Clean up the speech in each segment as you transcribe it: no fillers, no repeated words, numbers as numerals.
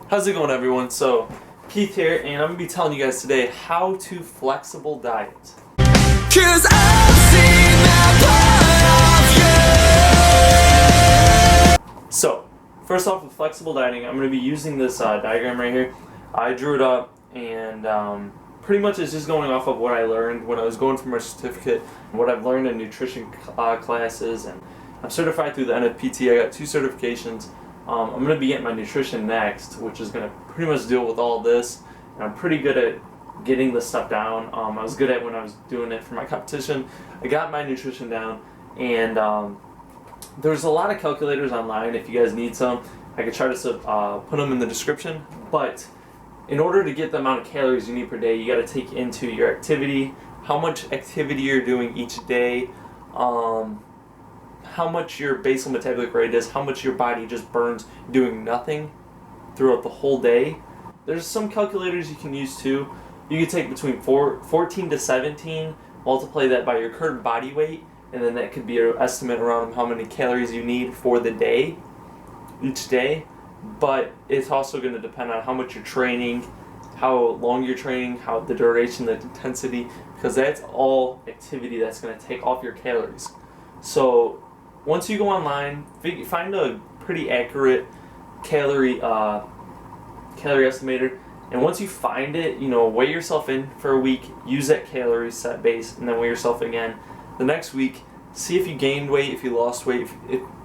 How's it going, everyone? So, Keith here, and I'm going to be telling you guys today how to flexible diet. Cause I've seen that part of you. So, first off with flexible dieting, I'm going to be using this diagram right here. I drew it up, and pretty much it's just going off of what I learned when I was going for my certificate, what I've learned in nutrition classes, and I'm certified through the NFPT. I got 2 certifications. I'm going to be getting my nutrition next, which is going to pretty much deal with all this. And I'm pretty good at getting this stuff down. I was good at when I was doing it for my competition. I got my nutrition down, and there's a lot of calculators online. If you guys need some, I could try to put them in the description. But in order to get the amount of calories you need per day, you got to take into your activity, how much activity you're doing each day, how much your basal metabolic rate is, how much your body just burns doing nothing throughout the whole day. There's some calculators you can use too. You can take between 14 to 17, multiply that by your current body weight, and then that could be an estimate around how many calories you need for the day, each day. But it's also going to depend on how much you're training, how long you're training, how the duration, the intensity, because that's all activity that's going to take off your calories. So once you go online, find a pretty accurate calorie estimator, and once you find it, weigh yourself in for a week, use that calorie set base, and then weigh yourself again the next week. See if you gained weight, if you lost weight.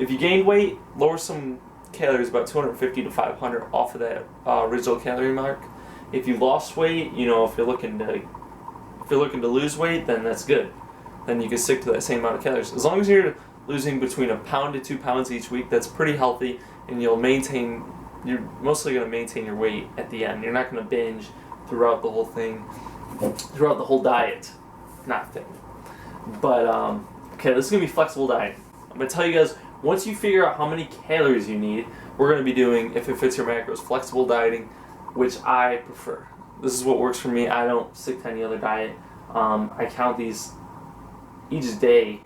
If you gained weight, lower some calories, about 250 to 500 off of that original calorie mark. If you lost weight, if you're looking to lose weight, then that's good. Then you can stick to that same amount of calories. As long as you're losing between 1 pound to 2 pounds each week, that's pretty healthy, and you're mostly going to maintain your weight at the end. You're not going to binge throughout the whole thing, throughout the whole diet. Not thing. But, okay, this is going to be flexible dieting. I'm going to tell you guys, once you figure out how many calories you need, we're going to be doing, if it fits your macros, flexible dieting, which I prefer. This is what works for me. I don't stick to any other diet. I count these each day.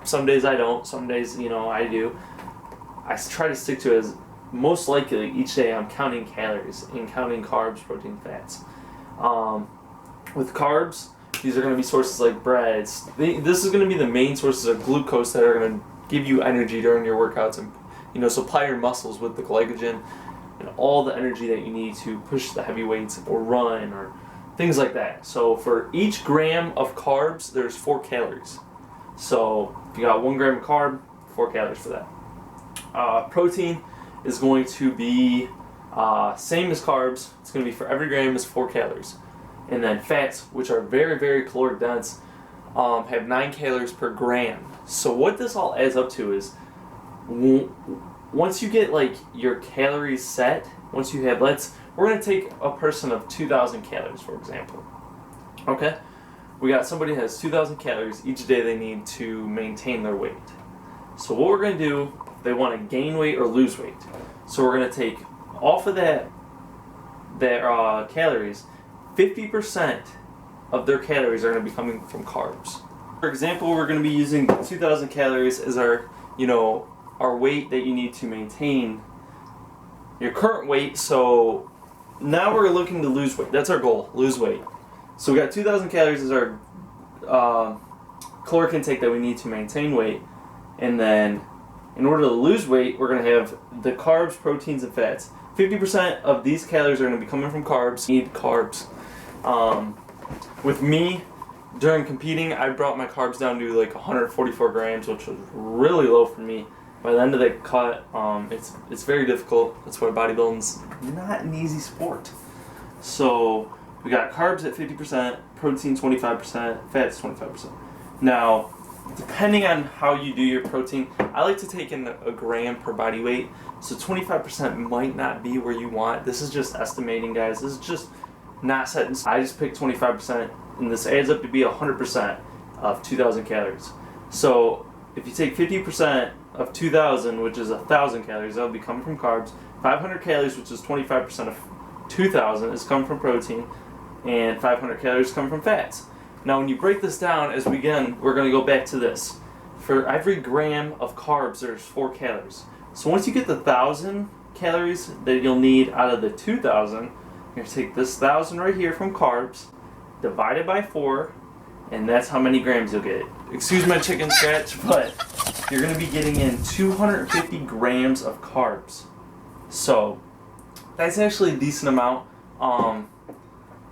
Some days I don't, some days, I do. I try to stick to it as most likely each day I'm counting calories and counting carbs, protein, fats. With carbs, these are going to be sources like breads. This is going to be the main sources of glucose that are going to give you energy during your workouts and, supply your muscles with the glycogen and all the energy that you need to push the heavy weights or run or things like that. So for each gram of carbs, there's 4 calories. So if you got 1 gram of carb, 4 calories for that. Protein is going to be same as carbs. It's going to be for every gram is 4 calories. And then fats, which are very, very caloric dense, have 9 calories per gram. So what this all adds up to is, once you get your calories set, once you have, we're going to take a person of 2,000 calories, for example. Okay? We got somebody who has 2,000 calories each day they need to maintain their weight. So what we're going to do, they want to gain weight or lose weight. So we're going to take off of their calories, 50% of their calories are going to be coming from carbs. For example, we're going to be using 2,000 calories as our weight that you need to maintain your current weight. So now we're looking to lose weight. That's our goal, lose weight. So we got 2,000 calories as our caloric intake that we need to maintain weight. And then in order to lose weight, we're going to have the carbs, proteins, and fats. 50% of these calories are going to be coming from carbs. Need carbs. With me, during competing, I brought my carbs down to 144 grams, which was really low for me. By the end of that cut, it's very difficult. That's why bodybuilding's not an easy sport. So we got carbs at 50%, protein 25%, fats 25%. Now, depending on how you do your protein, I like to take in a gram per body weight. So 25% might not be where you want. This is just estimating, guys. This is just not set in stone. I just picked 25%, and this adds up to be 100% of 2,000 calories. So if you take 50% of 2,000, which is 1,000 calories, that would be coming from carbs. 500 calories, which is 25% of 2,000, is coming from protein, and 500 calories come from fats. Now, when you break this down, we're going to go back to this. For every gram of carbs, there's 4 calories. So once you get the 1,000 calories that you'll need out of the 2,000, you're going to take this 1,000 right here from carbs, divide it by 4, and that's how many grams you'll get. Excuse my chicken scratch, but you're going to be getting in 250 grams of carbs. So that's actually a decent amount.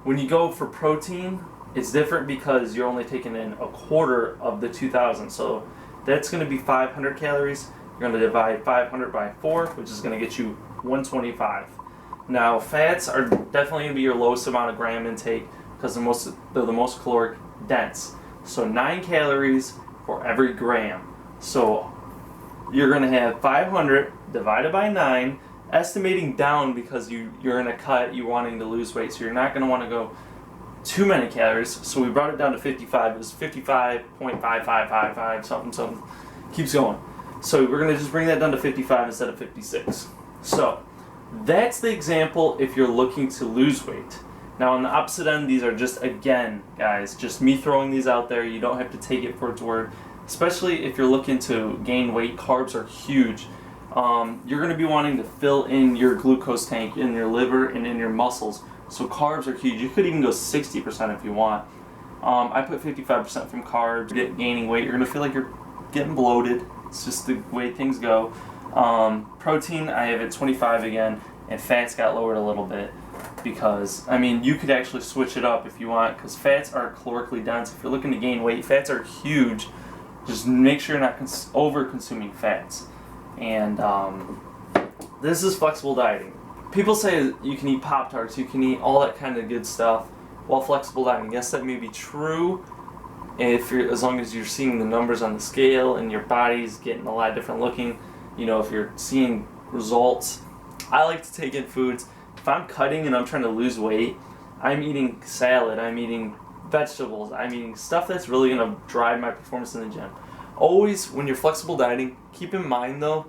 When you go for protein, it's different because you're only taking in a quarter of the 2,000. So that's going to be 500 calories. You're going to divide 500 by 4, which is going to get you 125. Now, fats are definitely going to be your lowest amount of gram intake because they're the most caloric dense. So 9 calories for every gram. So you're going to have 500 divided by 9, estimating down because you're in a cut, you're wanting to lose weight, so you're not going to want to go too many calories. So we brought it down to 55. It was 55.5555 something. Keeps going. So we're going to just bring that down to 55 instead of 56. So that's the example if you're looking to lose weight. Now on the opposite end, these are just, again, guys, just me throwing these out there. You don't have to take it for its word. Especially if you're looking to gain weight, carbs are huge. You're going to be wanting to fill in your glucose tank in your liver and in your muscles. So carbs are huge. You could even go 60% if you want. I put 55% from carbs. Gaining weight, you're going to feel like you're getting bloated. It's just the way things go. Protein, I have it 25 again, and fats got lowered a little bit because, I mean, you could actually switch it up if you want because fats are calorically dense. If you're looking to gain weight, fats are huge. Just make sure you're not over-consuming fats. And this is flexible dieting. People say you can eat Pop-Tarts, you can eat all that kind of good stuff while flexible dieting. Yes, that may be true as long as you're seeing the numbers on the scale and your body's getting a lot different looking. You know, if you're seeing results. I like to take in foods. If I'm cutting and I'm trying to lose weight, I'm eating salad, I'm eating vegetables, I'm eating stuff that's really going to drive my performance in the gym. Always, when you're flexible dieting, keep in mind though,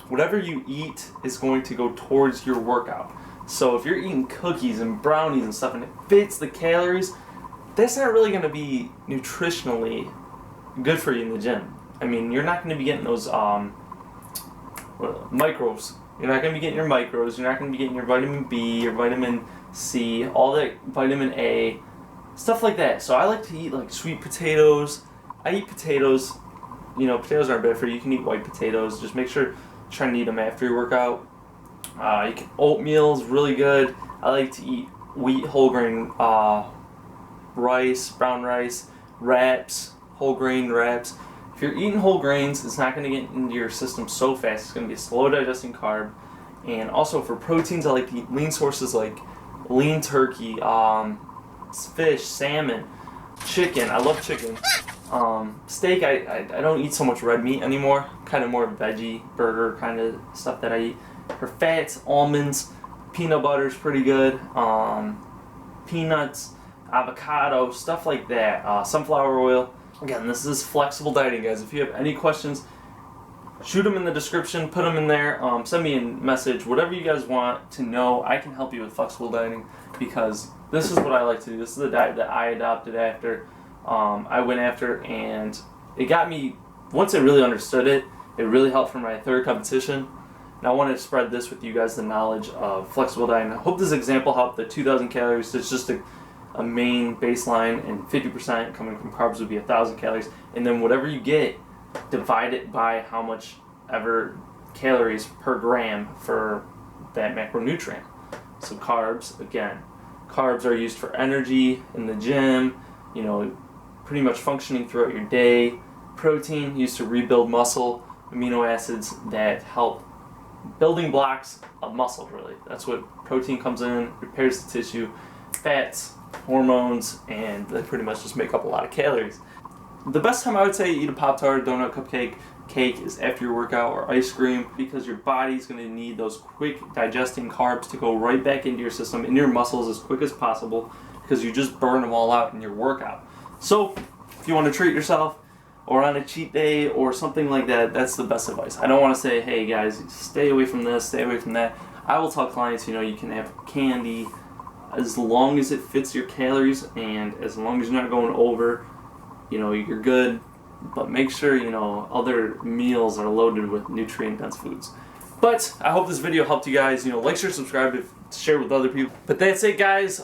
whatever you eat is going to go towards your workout. So if you're eating cookies and brownies and stuff and it fits the calories, that's not really going to be nutritionally good for you in the gym. I mean, you're not going to be getting those micros. You're not going to be getting your micros, you're not going to be getting your vitamin B, your vitamin C, all that vitamin A, stuff like that. So I like to eat like sweet potatoes. I eat potatoes. You know, potatoes aren't bad for you. You can eat white potatoes. Just make sure try to eat them after your workout. Oatmeal is really good. I like to eat wheat, whole grain rice, brown rice, wraps, whole grain wraps. If you're eating whole grains, it's not going to get into your system so fast. It's going to be a slow digesting carb. And also for proteins, I like to eat lean sources like lean turkey, fish, salmon, chicken. I love chicken. Steak, I don't eat so much red meat anymore. Kind of more veggie, burger kind of stuff that I eat. For fats, almonds, peanut butter is pretty good. Peanuts, avocado, stuff like that. Sunflower oil. Again, this is flexible dieting, guys. If you have any questions, shoot them in the description, put them in there, send me a message, whatever you guys want to know. I can help you with flexible dieting because this is what I like to do. This is the diet that I adopted after I went after, and it got me, once I really understood it, it really helped for my third competition. And I wanted to spread this with you guys, the knowledge of flexible dieting. I hope this example helped. The 2,000 calories, it's just a main baseline, and 50% coming from carbs would be 1,000 calories. And then whatever you get, divide it by how much ever calories per gram for that macronutrient. So carbs, again, carbs are used for energy in the gym, you know, pretty much functioning throughout your day. Protein used to rebuild muscle, amino acids that help building blocks of muscle, really. That's what protein comes in, repairs the tissue. Fats, hormones, and they pretty much just make up a lot of calories. The best time I would say eat a Pop-Tart, donut, cupcake, cake is after your workout, or ice cream, because your body's going to need those quick digesting carbs to go right back into your system, in your muscles as quick as possible, because you just burn them all out in your workout. So if you want to treat yourself, or on a cheat day, or something like that, that's the best advice. I don't want to say, hey guys, stay away from this, stay away from that. I will tell clients, you know, you can have candy as long as it fits your calories, and as long as you're not going over, you know, you're good. But make sure, you know, other meals are loaded with nutrient-dense foods. But I hope this video helped you guys. Like, share, subscribe, share with other people. But that's it, guys.